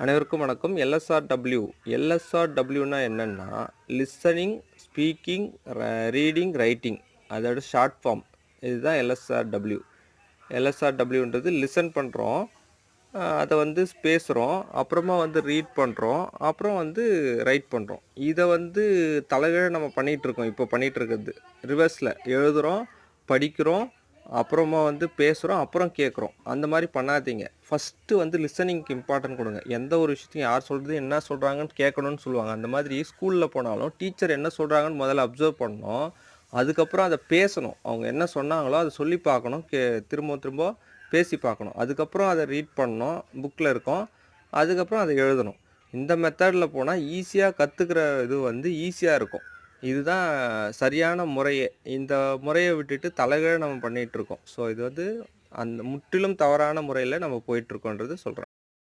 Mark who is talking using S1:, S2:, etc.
S1: அனைவருக்கும் வணக்கம். எல்எஸ்ஆர்டபிள்யூ எல்எஸ்ஆர்டபிள்யூனா என்னன்னா லிசனிங், ஸ்பீக்கிங், ரீடிங், ரைட்டிங் அதோட ஷார்ட் ஃபார்ம். இதுதான் எல்எஸ்ஆர்டபிள்யூ. எல்எஸ்ஆர்டபிள்யூன்றது லிசன் பண்ணுறோம், அதை வந்து பேசுகிறோம், அப்புறமா வந்து ரீட் பண்ணுறோம், அப்புறம் வந்து ரைட் பண்ணுறோம். இதை வந்து தலைகீழ நம்ம பண்ணிகிட்ருக்கோம். இப்போ பண்ணிகிட்ருக்கிறது ரிவர்ஸில் எழுதுகிறோம், படிக்கிறோம், அப்புறமா வந்து பேசுகிறோம், அப்புறம் கேட்குறோம். அந்த மாதிரி பண்ணாதீங்க. ஃபஸ்ட்டு வந்து லிசனிங்க்கு இம்பார்ட்டன்ட் கொடுங்க. எந்த ஒரு விஷயத்தையும் யார் சொல்கிறது என்ன சொல்கிறாங்கன்னு கேட்கணும்னு சொல்லுவாங்க. அந்த மாதிரி ஸ்கூலில் போனாலும் டீச்சர் என்ன சொல்கிறாங்கன்னு முதல்ல அப்சர்வ் பண்ணணும். அதுக்கப்புறம் அதை பேசணும். அவங்க என்ன சொன்னாங்களோ அதை சொல்லி பார்க்கணும், திரும்ப திரும்ப பேசி பார்க்கணும். அதுக்கப்புறம் அதை ரீட் பண்ணணும், புக்கில் இருக்கும். அதுக்கப்புறம் அதை எழுதணும். இந்த மெத்தடில் போனால் ஈஸியாக கற்றுக்கிற இது வந்து ஈஸியாக இருக்கும். இதுதான் சரியான முறையே. இந்த முறையை விட்டுட்டு தலைகீழ நம்ம பண்ணிகிட்ருக்கோம். ஸோ இது வந்து அந்த முற்றிலும் தவறான முறையில் நம்ம போயிட்டுருக்கோன்றது சொல்கிறேன்.